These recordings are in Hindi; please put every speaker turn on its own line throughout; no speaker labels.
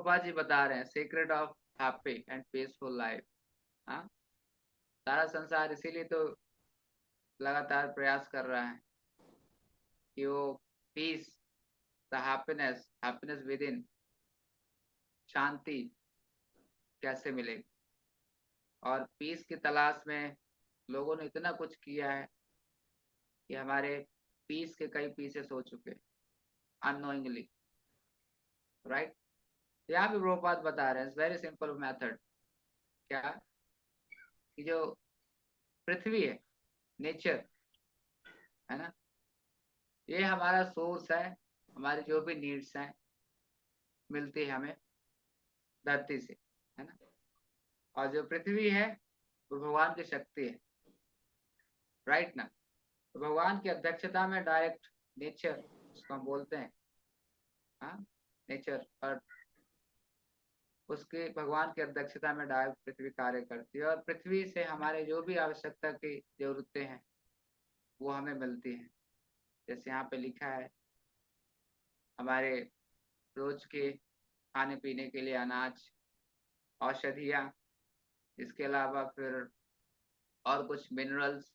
प्रभुपाद जी बता रहे हैं secret of happy and peaceful life. हाँ, सारा संसार इसीलिए तो लगातार प्रयास कर रहा है कि वो peace, the happiness, happiness within, शांति कैसे मिलेगी। और पीस की तलाश में लोगों ने इतना कुछ किया है कि हमारे पीस के कई पीसेस हो चुके हैं अननोइंगली, राइट। यहाँ भी प्रभुपाद बता रहे हैं वेरी सिंपल मेथड, क्या कि जो पृथ्वी है, नेचर है ना, ये हमारा सोर्स है। हमारी जो भी नीड्स हैं मिलती है हमें धरती से, है ना। और जो पृथ्वी है वो भगवान की शक्ति है, राइट ना। तो भगवान की अध्यक्षता में डायरेक्ट नेचर, उसको हम बोलते हैं, हाँ, नेचर अर्थ, उसके भगवान की अध्यक्षता में डायरेक्ट पृथ्वी कार्य करती है। और पृथ्वी से हमारे जो भी आवश्यकता की जरूरतें हैं वो हमें मिलती हैं। जैसे यहाँ पे लिखा है, हमारे रोज के खाने पीने के लिए अनाज, औषधियाँ, इसके अलावा फिर और कुछ मिनरल्स,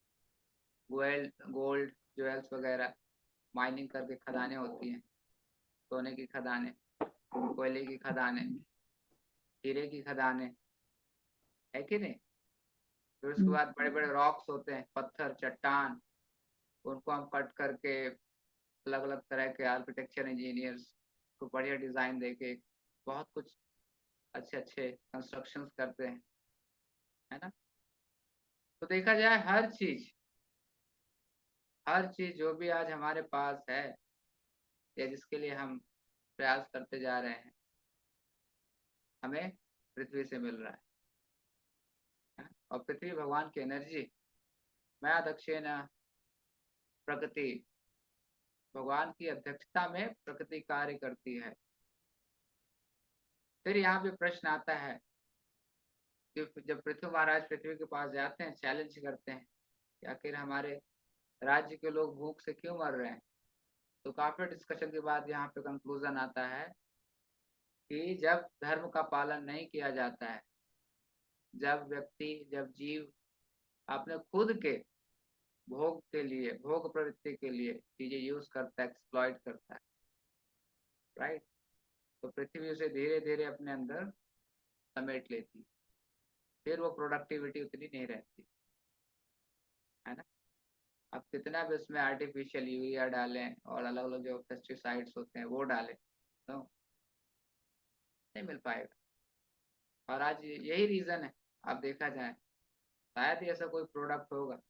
गोल्ड गोल्ड ज्वेल्स वगैरह, माइनिंग करके खदानें होती हैं, सोने की खदानें, कोयले की खदानें, हीरे की खदानें, है कि नहीं। फिर उसके बाद बड़े बड़े रॉक्स होते हैं, पत्थर, चट्टान, उनको हम कट करके अलग अलग तरह के आर्किटेक्चर इंजीनियर्स को बढ़िया डिजाइन देके बहुत कुछ अच्छे अच्छे कंस्ट्रक्शंस करते हैं, है ना। तो देखा जाए हर चीज जो भी आज हमारे पास है या जिसके लिए हम प्रयास करते जा रहे हैं, हमें पृथ्वी से मिल रहा है। और पृथ्वी भगवान की एनर्जी, मैं दक्षिण प्रकृति, भगवान की अध्यक्षता में प्रकृति कार्य करती है। फिर यहाँ पे प्रश्न आता है कि जब पृथ्वी महाराज पृथ्वी के पास जाते हैं, चैलेंज करते हैं कि आखिर हमारे राज्य के लोग भूख से क्यों मर रहे हैं, तो काफी डिस्कशन के बाद यहाँ पे कंक्लूजन आता है कि जब धर्म का पालन नहीं किया जाता है, जब व्यक्ति, जब जीव अपने खुद के भोग के लिए, भोग प्रवृत्ति के लिए चीजें यूज करता है, एक्सप्लॉइट करता है, राइट, तो पृथ्वी उसे धीरे धीरे अपने अंदर समेट लेती, फिर वो प्रोडक्टिविटी उतनी नहीं रहती, है ना। अब कितना भी उसमें आर्टिफिशियल यूरिया डालें और अलग अलग जो पेस्टिसाइड्स होते हैं वो डालें, तो नहीं मिल पाएगा। और आज यही रीजन है, अब देखा जाए शायद ही ऐसा कोई प्रोडक्ट होगा,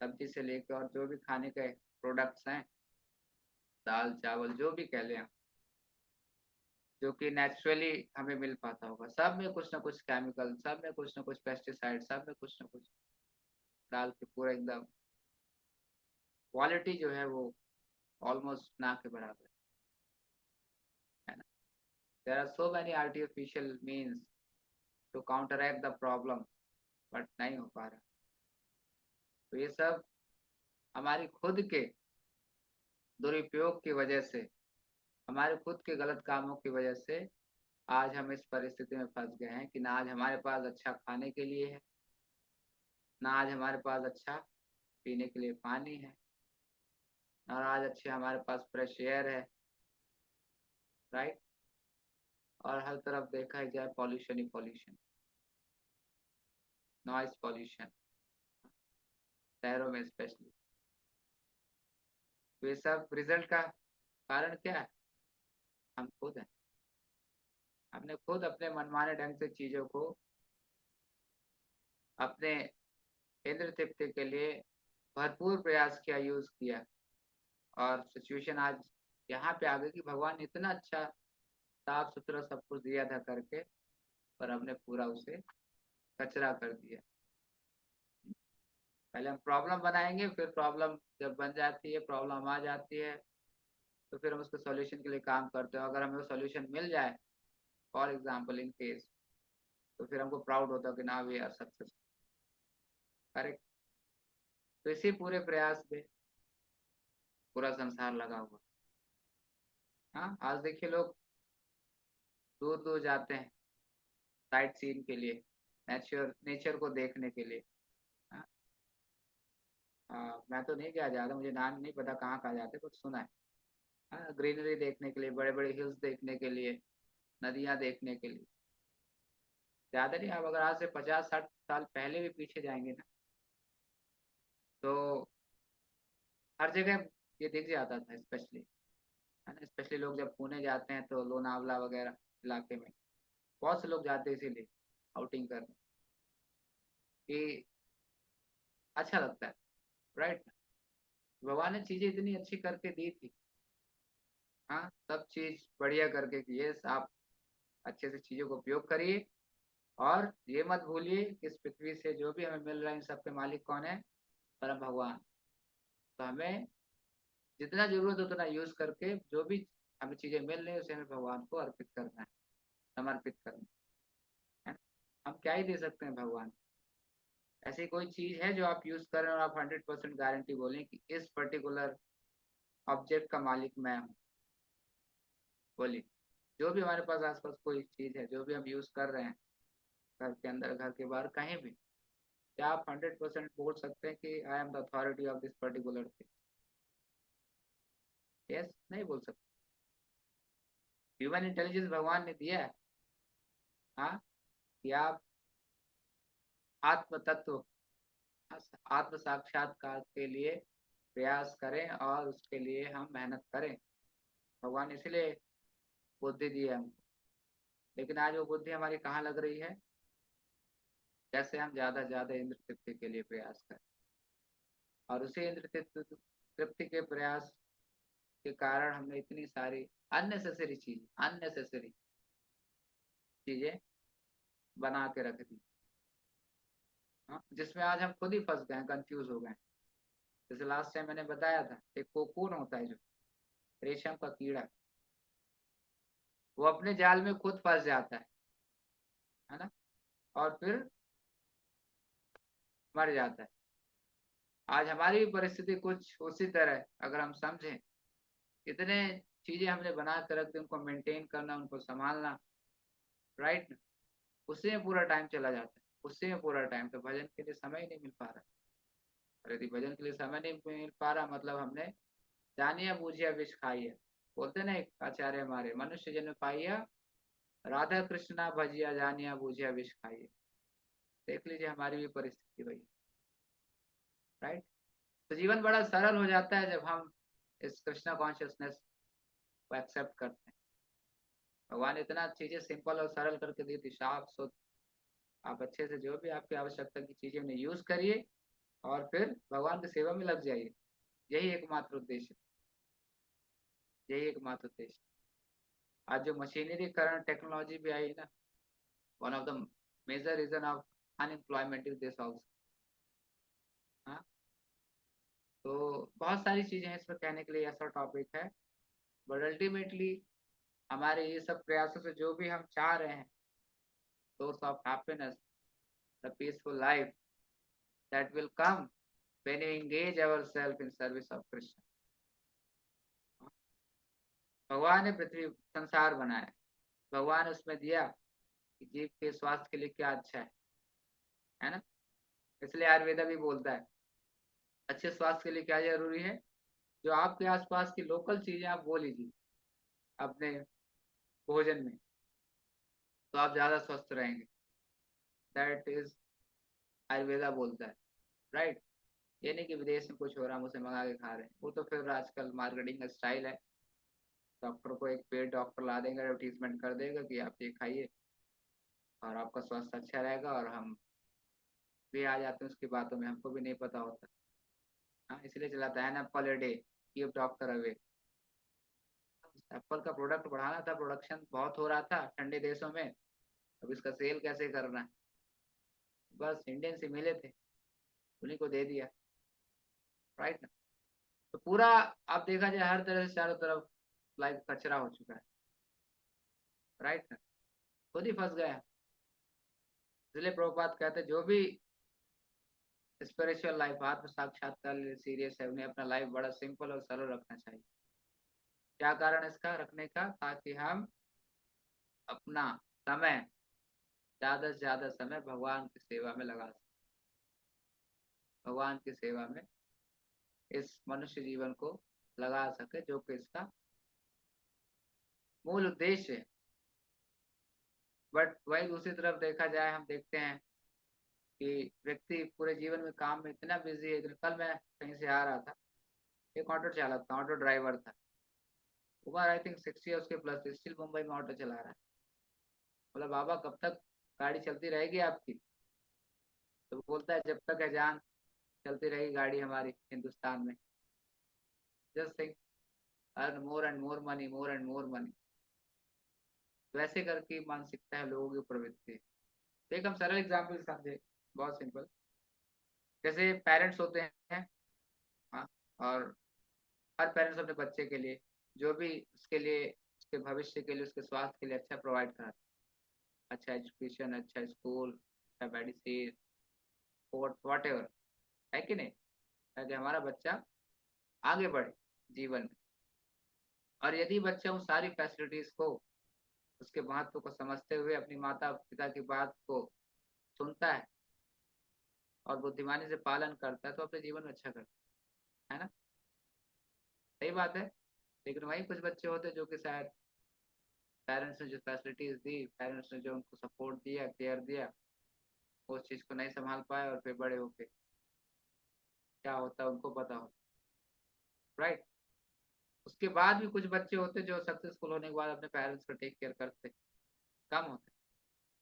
सब्जी से लेकर और जो भी खाने के प्रोडक्ट्स हैं, दाल चावल जो भी कह लें हम, जो कि नेचुरली हमें मिल पाता होगा, सब में कुछ ना कुछ केमिकल, सब में कुछ ना कुछ पेस्टिसाइड, सब में कुछ ना कुछ डाल के पूरा एकदम क्वालिटी जो है वो ऑलमोस्ट ना के बराबर है ना। There are so many artificial means to counteract the problem, but नहीं हो पा रहा। तो ये सब हमारी खुद के दुरुपयोग की वजह से, हमारे खुद के गलत कामों की वजह से आज हम इस परिस्थिति में फंस गए हैं कि ना आज हमारे पास अच्छा खाने के लिए है, ना आज हमारे पास अच्छा पीने के लिए पानी है, ना आज अच्छे हमारे पास फ्रेश एयर है, राइट। और हर तरफ देखा है जाए पॉल्यूशन ही पॉल्यूशन, नॉइस पॉल्यूशन, शहरों में स्पेशली। तो ये सब रिजल्ट का कारण क्या है, हम खुद हैं। हमने खुद अपने मनमाने ढंग से चीजों को अपने इंद्र तृप्ति के लिए भरपूर प्रयास किया, यूज किया, और सिचुएशन आज यहाँ पे आ गई कि भगवान ने इतना अच्छा साफ सुथरा सब कुछ दिया था करके, पर हमने पूरा उसे कचरा कर दिया। पहले हम प्रॉब्लम बनाएंगे, फिर प्रॉब्लम जब बन जाती है, प्रॉब्लम आ जाती है, तो फिर हम उसके सॉल्यूशन के लिए काम करते हैं। अगर हमें वो सॉल्यूशन मिल जाए, फॉर एग्जाम्पल इन केस, तो फिर हमको प्राउड होता है कि ना वी आर सक्सेस, करेक्ट। तो इसी पूरे प्रयास में पूरा संसार लगा हुआ। हाँ, आज देखिए लोग दूर दूर जाते हैं साइट सीन के लिए, नेचर को देखने के लिए। हाँ, मैं तो नहीं गया ज़्यादा, मुझे नाम नहीं पता कहाँ कहाँ जाते, कुछ सुना है। हाँ, ग्रीनरी देखने के लिए, बड़े बड़े हिल्स देखने के लिए, नदियाँ देखने के लिए। ज़्यादा नहीं, आप अगर आज से 50-60 साल पहले भी पीछे जाएंगे ना, तो हर जगह ये दिख जाता था, स्पेशली है ना। स्पेशली लोग जब पुणे जाते हैं तो लोनावला वगैरह इलाके में बहुत से लोग जाते हैं इसीलिए आउटिंग करने, कि अच्छा लगता है, राइट। भगवान ने चीजें इतनी अच्छी करके दी थी। हाँ, सब चीज बढ़िया करके की है। आप अच्छे से चीजों को उपयोग करिए, और ये मत भूलिए कि इस पृथ्वी से जो भी हमें मिल रहा है, इन सबके मालिक कौन है? परम भगवान। तो हमें जितना जरूरत है उतना यूज करके, जो भी हमें चीजें मिल रही है उसे हमें भगवान को अर्पित करना है, समर्पित करना है। हम क्या ही दे सकते हैं भगवान? ऐसी कोई चीज है जो आप यूज करें और आप 100% गारंटी बोलें कि इस पर्टिकुलर ऑब्जेक्ट का मालिक मैं हूँ? बोलिए। जो भी हमारे पास आसपास कोई चीज है, जो भी हम यूज कर रहे हैं, घर के अंदर, घर के बाहर, कहीं भी, क्या आप 100% बोल सकते हैं कि I am the authority of this particular thing? Yes, नहीं बोल सकते। ह्यूमन इंटेलिजेंस भगवान ने दिया है, हाँ, कि आप आत्म तत्व, आत्म साक्षात्कार के लिए प्रयास करें और उसके लिए हम मेहनत करें। भगवान इसलिए बुद्धि दी है हमको। लेकिन आज वो बुद्धि हमारी कहाँ लग रही है? कैसे हम ज्यादा से ज्यादा इंद्र तृप्ति के लिए प्रयास करें, और उसी इंद्र तृप्ति के प्रयास के कारण हमने इतनी सारी अननेसेसरी चीजें बना के रख दी। हाँ, जिसमें आज हम खुद ही फंस गए, कंफ्यूज हो गए। जैसे लास्ट टाइम मैंने बताया था, एक कोकून होता है जो रेशम का कीड़ा, वो अपने जाल में खुद फंस जाता है ना, और फिर मर जाता है। आज हमारी भी परिस्थिति कुछ उसी तरह है, अगर हम समझें। इतने चीजें हमने बना कर रख दी, उनको मेंटेन करना, उनको संभालना, राइट। उसी में पूरा टाइम चला जाता है, उसी में पूरा टाइम, तो भजन के लिए समय ही नहीं मिल पा रहा। और यदि भजन के लिए समय नहीं मिल पा रहा, मतलब हमने जानिया बूझिया विष खाई है। बोलते ना एक आचार्य हमारे, मनुष्य जन्म पाइया, राधा कृष्णा भजिया, जानिया बूझिया विष खाइए। देख लीजिए हमारी भी परिस्थिति वही, राइट। तो जीवन बड़ा सरल हो जाता है जब हम इस कृष्णा कॉन्शियसनेस को एक्सेप्ट करते हैं। भगवान इतना चीजें सिंपल और सरल करके दी थी, साफ सुथ। आप अच्छे से जो भी आपकी आवश्यकता की चीजें उन्हें यूज करिए, और फिर भगवान की सेवा में लग जाइए। यही एकमात्र उद्देश्य, यही एकमात्र उद्देश्य। आज जो मशीनरीकरण टेक्नोलॉजी भी आई ना, one of the major reason of unemployment is this also. हाँ, तो बहुत सारी चीजें हैं इसमें कहने के लिए, ऐसा टॉपिक है। बट अल्टीमेटली हमारे ये सब प्रयासों से जो भी हम चाह रहे हैं, source of happiness, the peaceful life that will come when we engage ourselves in service of Krishna. भगवान ने पृथ्वी संसार बनाया, भगवान उसमें दिया कि जीव के स्वास्थ्य के लिए क्या अच्छा है ना। इसलिए आयुर्वेदा भी बोलता है अच्छे स्वास्थ्य के लिए क्या जरूरी है। जो आपके आसपास की लोकल चीजें आप वो लीजिए अपने भोजन में, तो आप ज्यादा स्वस्थ रहेंगे। दैट इज आयुर्वेदा बोलता है, राइट। ये नहीं कि विदेश में कुछ हो रहा है हम उसे मंगा के खा रहे हैं, वो तो फिर आजकल मार्केटिंग का स्टाइल है। डॉक्टर को एक पेड डॉक्टर ला देंगे, एडवर्टीजमेंट कर देगा कि आप ये खाइए और आपका स्वास्थ्य अच्छा रहेगा, और हम भी आ जाते हैं उसकी बातों में, हमको भी नहीं पता होता। हाँ, इसलिए चलाता है ना, Apple a day keep doctor away. Apple का प्रोडक्ट बढ़ाना था, प्रोडक्शन बहुत हो रहा था ठंडे देशों में, अब इसका सेल कैसे करना है, बस इंडियन से मिले थे, उन्हीं को दे दिया, राइट ना। तो पूरा आप देखा जाए हर तरह से चारों तरफ लाइफ कचरा हो चुका है, राइट ना। खुद ही फंस गया। इसलिए प्रभुपाद कहते हैं जो भी स्पिरिचुअल लाइफ, आत्म साक्षात्कार सीरियस है, उन्हें अपना लाइफ बड़ा सिंपल और सरल रखना चाहिए। क्या कारण इसका रखने का? ताकि हम अपना समय, ज्यादा से ज्यादा समय भगवान की सेवा में लगा सके, भगवान की सेवा में इस मनुष्य जीवन को लगा सके, जो कि इसका मूल उद्देश्य है। बट वही दूसरी तरफ देखा जाए, हम देखते हैं कि व्यक्ति पूरे जीवन में काम में इतना बिजी है। कल मैं कहीं से आ रहा था, एक ऑटो चालक था, ऑटो ड्राइवर था, उम्र आई थिंक 60 के प्लस, स्टिल मुंबई में ऑटो चला रहा है। बोला बाबा कब तक गाड़ी चलती रहेगी आपकी? तो बोलता है जब तक है जान चलती रहेगी गाड़ी हमारी हिंदुस्तान में। Just think, earn more and more money, more and more money. वैसे करके मानसिकता है लोगों की प्रवृत्ति। एक हम सरल एग्जाम्पल समझे, बहुत सिंपल। जैसे पेरेंट्स होते हैं, हाँ, और हर पेरेंट्स अपने बच्चे के लिए जो भी उसके लिए, उसके भविष्य के लिए, उसके स्वास्थ्य के लिए अच्छा प्रोवाइड कराते हैं। अच्छा एजुकेशन, अच्छा स्कूल, अच्छा मेडिसिन, वॉट एवर, है कि नहीं? ताकि हमारा बच्चा आगे बढ़े जीवन में। और यदि बच्चा उन सारी फैसिलिटीज को, उसके महत्व को समझते हुए अपनी माता पिता की बात को सुनता है और बुद्धिमानी से पालन करता है, तो अपने जीवन में अच्छा करता है ना? सही बात है। लेकिन वही कुछ बच्चे होते हैं जो कि शायद पेरेंट्स ने जो फैसिलिटीज दी, पेरेंट्स ने जो उनको सपोर्ट दिया, केयर दिया, उस चीज को नहीं संभाल पाए, और फिर बड़े होके क्या होता है उनको पता हो, राइट? उसके बाद भी कुछ बच्चे होते जो सक्सेसफुल होने के बाद अपने पेरेंट्स का टेक केयर करते, कम होते,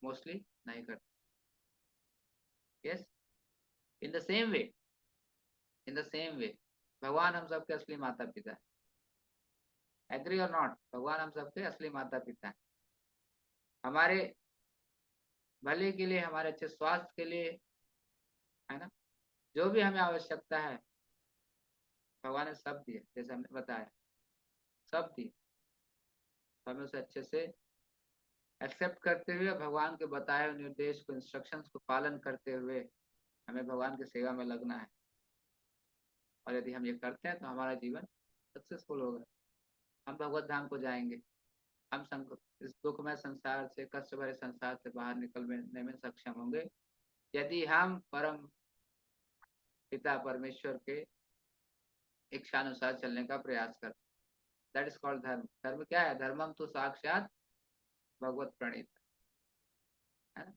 मोस्टली नहीं करते। Yes, in the same way, in the same way भगवान हम सबके असली माता पिता है। एग्री और नॉट? भगवान हम सबके असली माता पिता है। हमारे भले के लिए, हमारे अच्छे स्वास्थ्य के लिए, है ना? जो भी हमें आवश्यकता है भगवान ने सब दिए, जैसे हमने बताया, सब दिए। हमें उसे अच्छे से एक्सेप्ट करते हुए, भगवान के बताए हुए निर्देश को, इंस्ट्रक्शंस को पालन करते हुए हमें भगवान की सेवा में लगना है। और यदि हम ये करते हैं तो हमारा जीवन सक्सेसफुल होगा, हम भगवत धाम को जाएंगे। हम इस दुखमय संसार से, कष्ट भरे संसार से बाहर निकलने में सक्षम होंगे, यदि हम परम पिता परमेश्वर के इच्छानुसार चलने का प्रयास करते। दैट इज कॉल्ड धर्म। धर्म क्या है? धर्मम तो साक्षात भगवत प्रणीत, है ना?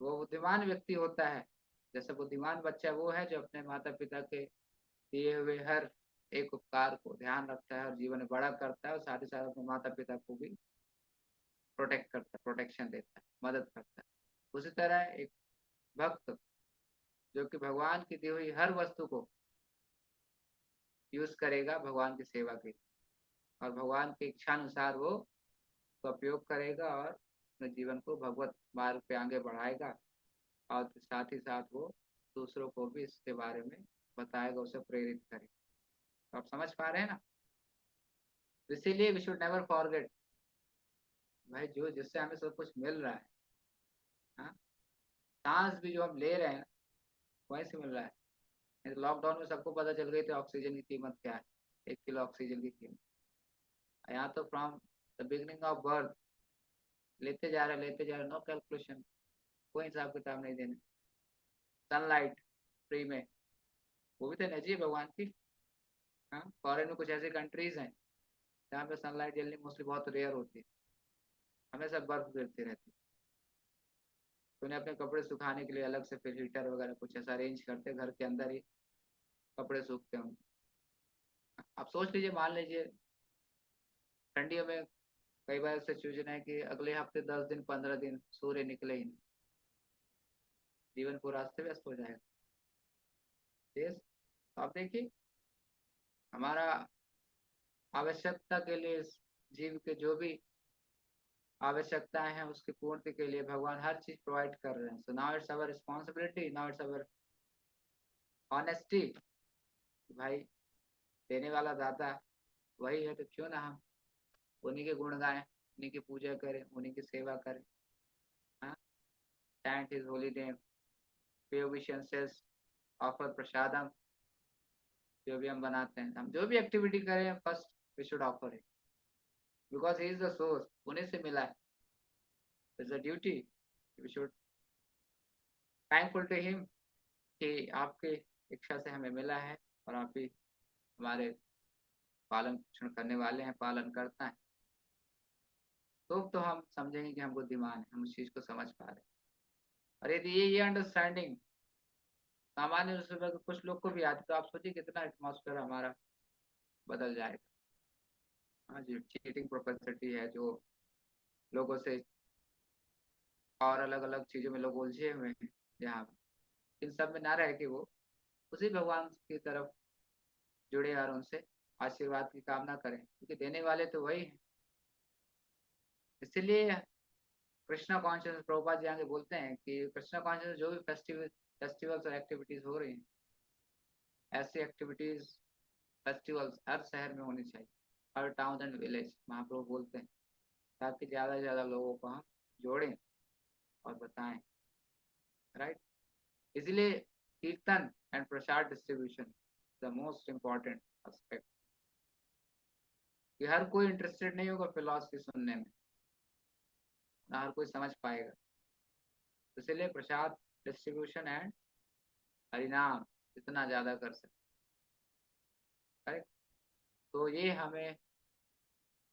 वो बुद्धिमान व्यक्ति होता है, जैसे बुद्धिमान बच्चा वो है जो अपने माता पिता के दिए हुए हर एक उपकार को ध्यान रखता है और जीवन में बड़ा करता है, और साथ ही साथ अपने माता पिता को भी प्रोटेक्ट करता है, प्रोटेक्शन देता है, मदद करता है। उसी तरह एक भक्त जो कि भगवान की दी हुई हर वस्तु को यूज करेगा भगवान की सेवा के लिए, और भगवान की इच्छानुसार वो उसका उपयोग करेगा और अपने जीवन को भगवत मार्ग पे आगे बढ़ाएगा, और साथ ही साथ वो दूसरों को भी इसके बारे में बताएगा, उसे प्रेरित करेगा। तो आप समझ पा रहे हैं ना? इसीलिए वी शुड नेवर फॉरगेट, भाई जो जिससे हमें सब कुछ मिल रहा है, हाँ, सांस भी जो हम ले रहे हैं वहीं से मिल रहा है। लॉकडाउन में सबको पता चल गई थी ऑक्सीजन की कीमत क्या है, 1 किलो ऑक्सीजन की कीमत। यहाँ तो from the beginning of birth लेते जा रहे, लेते जा रहे, नो कैलकुलेशन, कोई हिसाब किताब नहीं देने। सनलाइट फ्री में, वो भी तो एनर्जी है भगवान की। हाँ, फॉरेन में कुछ ऐसी कंट्रीज हैं जहाँ पे सनलाइट जल्दी मोस्टली बहुत रेयर होती है, हमेशा बर्फ गिरती रहती है। तो उन्हें अपने कपड़े सुखाने के लिए अलग से फिर हीटर वगैरह कुछ ऐसा अरेंज करते हैं, घर के अंदर ही कपड़े सूखते हैं। आप सोच लीजिए, मान लीजिए ठंडियों में कई बार सिचुएशन है कि अगले हफ्ते 10 दिन 15 दिन सूर्य निकले ही नहीं, जीवन पूरा अस्त व्यस्त हो जाएगा। यस, तो आप देखिए, हमारा आवश्यकता के लिए, जीव के जो भी आवश्यकताएं हैं उसकी पूर्ति के लिए भगवान हर चीज प्रोवाइड कर रहे हैं। So now it's our responsibility, now it's our honesty, भाई देने वाला दाता वही है, तो क्यों ना हम उन्हीं के गुण गाएं, उन्हीं की पूजा करें, उन्हीं की सेवा करें। हाँ, chant his holy name, pay obeisances, offer प्रसादम, जो भी हम बनाते हैं, हम जो भी एक्टिविटी करें, first we should offer it, because he is the source, उन्हीं से मिला है। It's a duty, we should thankful to him कि आपकी इच्छा से हमें मिला है और आप ही हमारे पालन पोषण करने वाले हैं, पालन करता है। तो हम समझेंगे कि हम बुद्धिमान हैं, हम उस चीज़ को समझ पा रहे हैं। और यदि ये अंडरस्टैंडिंग सामान्य रूप से कुछ लोग को भी आती, तो आप सोचिए कितना एटमॉस्फेयर हमारा बदल जाएगा। हाँ जी, चीटिंग प्रोपेंसिटी है जो लोगों से और अलग अलग चीज़ों में लोग उलझे हुए हैं, जहाँ इन सब में ना रह के वो उसी भगवान की तरफ जुड़े और उनसे आशीर्वाद की कामना करें, क्योंकि देने वाले तो वही हैं। इसीलिए कृष्णा कॉन्शियस प्रभुपाद जी आगे बोलते हैं कि कृष्णा कॉन्शियस जो भी फेस्टिवल्स और एक्टिविटीज हो रही हैं, ऐसी एक्टिविटीज फेस्टिवल्स हर शहर में होनी चाहिए, हर टाउन एंड विलेज, महाप्रभु बोलते हैं, ताकि ज़्यादा से ज़्यादा लोगों को हम जोड़ें और बताएं। राइट, इसलिए कीर्तन and Prasad distribution the most important aspect, कि हर कोई इंटरेस्टेड नहीं होगा फिलॉसफी सुनने में, ना हर कोई समझ पाएगा। इसलिए प्रसाद डिस्ट्रीब्यूशन एंड हरिनाम जितना ज़्यादा कर सकते। राइट, तो ये हमें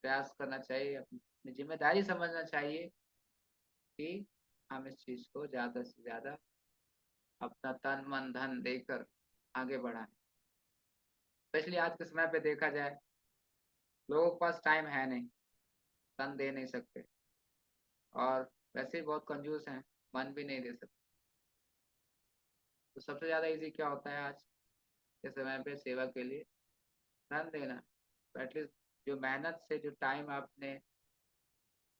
प्रयास करना चाहिए, अपनी जिम्मेदारी समझना चाहिए कि हम इस चीज़ को ज़्यादा से ज़्यादा अपना तन मन धन देकर आगे बढ़ाएं। स्पेशली आज के समय पे देखा जाए, लोगों के पास टाइम है नहीं, तन दे नहीं सकते, और वैसे ही बहुत कंजूस हैं, मन भी नहीं दे सकते। तो सबसे ज़्यादा इजी क्या होता है आज के समय पे सेवा के लिए? धन देना। तो एटलीस्ट जो मेहनत से जो टाइम आपने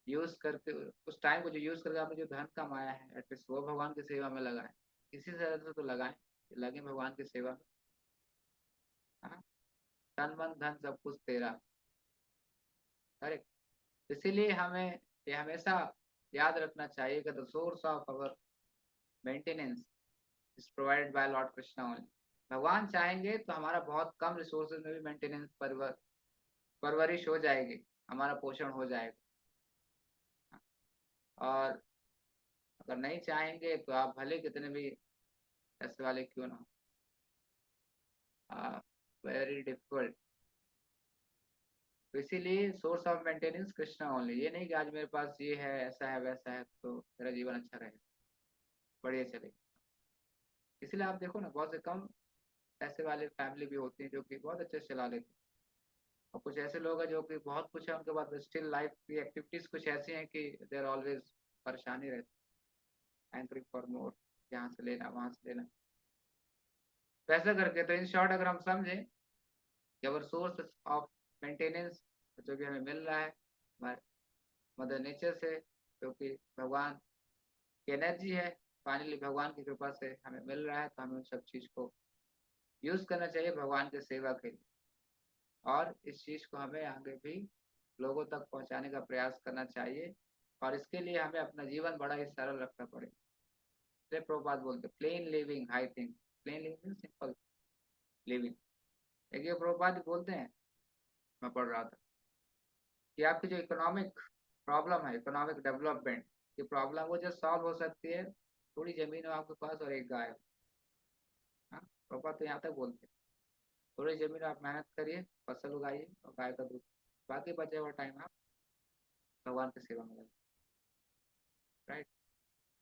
यूज़ करके, उस टाइम को जो यूज़ करके आपने जो धन कमाया है, एटलीस्ट वो भगवान की सेवा में लगाएं। किसी तरह से तो लगाएं, लगे भगवान की सेवा में। हाँ, तन मन धन सब कुछ तेरा। करेक्ट, इसीलिए हमें ये हमेशा याद रखना चाहिए कि the source of our maintenance is provided by Lord Krishna only. भगवान चाहेंगे तो हमारा बहुत कम रिसोर्सेज में भी मेंटेनेंस परवरिश हो जाएगी, हमारा पोषण हो जाएगा। और अगर नहीं चाहेंगे तो आप भले कितने भी पैसे वाले क्यों ना हो, वेरी डिफिकल्ट। तो इसीलिए source of maintenance Krishna only. ये नहीं कि आज मेरे पास ये है, ऐसा है, वैसा है, तो मेरा जीवन अच्छा रहेगा, बढ़िया चलेगा। इसलिए आप देखो ना, बहुत से कम पैसे वाले फैमिली भी होती है जो कि बहुत अच्छे से चला लेते हैं, और कुछ ऐसे लोग हैं जो कि बहुत कुछ है उनके पास, स्टिल लाइफ की एक्टिविटीज कुछ ऐसी हैं कि दे आर ऑलवेज परेशानी रहती, एंकरिंग फॉर मोर, यहाँ से लेना वहां से लेना। तो ऐसा करके, तो इन शॉर्ट अगर हम समझें कि अवर सोर्स ऑफ मेंटेनेंस जो भी हमें मिल रहा है हमारे मदर नेचर से, क्योंकि भगवान की एनर्जी है, फाइनली भगवान की कृपा से हमें मिल रहा है, तो हमें उन सब चीज़ को यूज़ करना चाहिए भगवान की सेवा के लिए। और इस चीज़ को हमें आगे भी लोगों तक पहुंचाने का प्रयास करना चाहिए, और इसके लिए हमें अपना जीवन बड़ा ही सरल रखना पड़ेगा। इसलिए प्रभुपाद बोलते plane living high thing, plane living simple living. देखिए प्रभुपाद बोलते हैं, मैं पढ़ रहा था कि आपकी जो इकोनॉमिक प्रॉब्लम है, इकोनॉमिक डेवलपमेंट की प्रॉब्लम, वो जो सॉल्व हो सकती है, थोड़ी जमीन हो आपके पास और एक गाय हो। हाँ, प्रभुपाद तो यहाँ तक बोलते हैं, थोड़ी जमीन आप मेहनत करिए, फसल उगाइए और गाय का दूध, बाकी बचे हुआ टाइम आप भगवान की सेवा में लगे। राइट,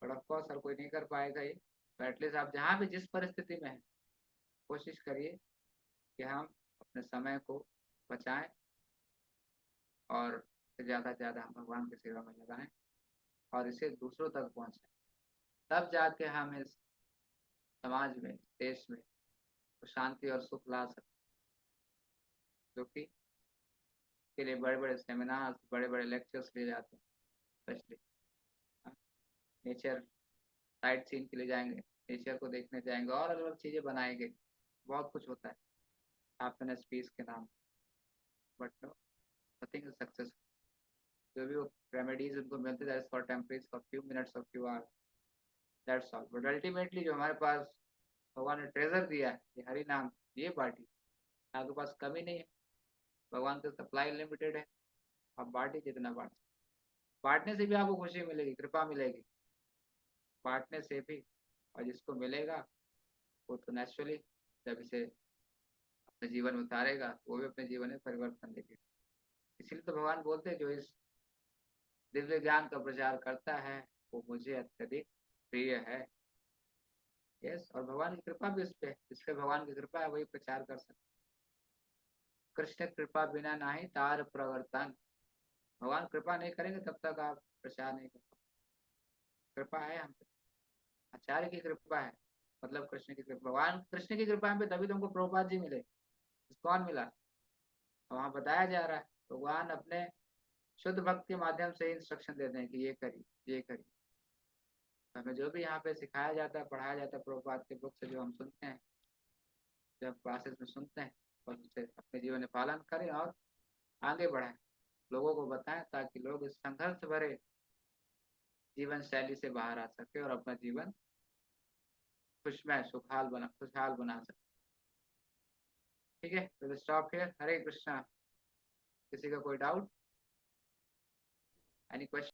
बट ऑफ कोर्स हर कोई नहीं कर पाएगा ये, तो एटलीस्ट आप जहाँ भी जिस परिस्थिति में हैं, कोशिश करिए कि हम अपने समय को बचाएं और ज़्यादा से ज़्यादा हम भगवान की सेवा में लगाएं और इसे दूसरों तक पहुँचाएं। तब जाके हम इस समाज में, देश में तो शांति और सुख ला सकते, जो कि के लिए बड़े बड़े सेमिनार्स, बड़े बड़े लेक्चर्स लिए जाते हैं। स्पेशली नेचर साइट सीन के लिए जाएंगे, नेचर को देखने जाएंगे, और अलग अलग चीज़ें बनाएंगे, बहुत कुछ होता है हैप्पीनेस पीस के नाम, but no, nothing is successful. जो भी वो रेमेडीज उनको मिलते, that is for temporary, for few minutes और few hour, that's all. But ultimately जो हमारे पास भगवान ने ट्रेजर दिया है, ये हरि नाम, ये पार्टी, आपके पास कमी नहीं है, भगवान की सप्लाई लिमिटेड है, आप बांटिए जितना बांट सकते। बांटने से भी आपको खुशी मिलेगी, कृपा मिलेगी, बांटने से भी। और जिसको मिलेगा वो तो नेचुरली जब इसे अपने जीवन में उतारेगा वो भी अपने जीवन में परिवर्तन देखेगा। इसलिए तो भगवान बोलते हैं जो इस दिव्य ज्ञान का प्रचार करता है वो मुझे अत्यधिक प्रिय है। यस, और भगवान की कृपा भी उस पर, जिसपे भगवान की कृपा है वही प्रचार कर सकते। कृष्ण कृपा बिना नाही तार प्रवर्तन। भगवान कृपा नहीं करेंगे तब तक आप प्रचार नहीं कर पाएंगे। कृपा है हम पे, आचार्य की कृपा है, मतलब कृष्ण की कृपा, भगवान कृष्ण की कृपा पे तभी तुमको प्रभुपाद जी मिले। कौन मिला? वहाँ बताया जा रहा है भगवान अपने शुद्ध भक्त के माध्यम से इंस्ट्रक्शन देते हैं कि ये करिए ये करिए। हमें जो भी यहाँ पे सिखाया जाता है पढ़ाया जाता है प्रभुपाद के बुक से जो हम सुनते हैं, जब क्लासेस में सुनते हैं, और उसे अपने जीवन में पालन करें और आगे बढ़ाएं, लोगों को बताएं ताकि लोग इस संघर्ष भरे जीवन शैली से बाहर आ सके और अपना जीवन खुशमय खुशहाल बना सके। ठीक है, तो स्टॉप हियर। हरे कृष्णा। किसी का कोई डाउट, एनी क्वेश्चन?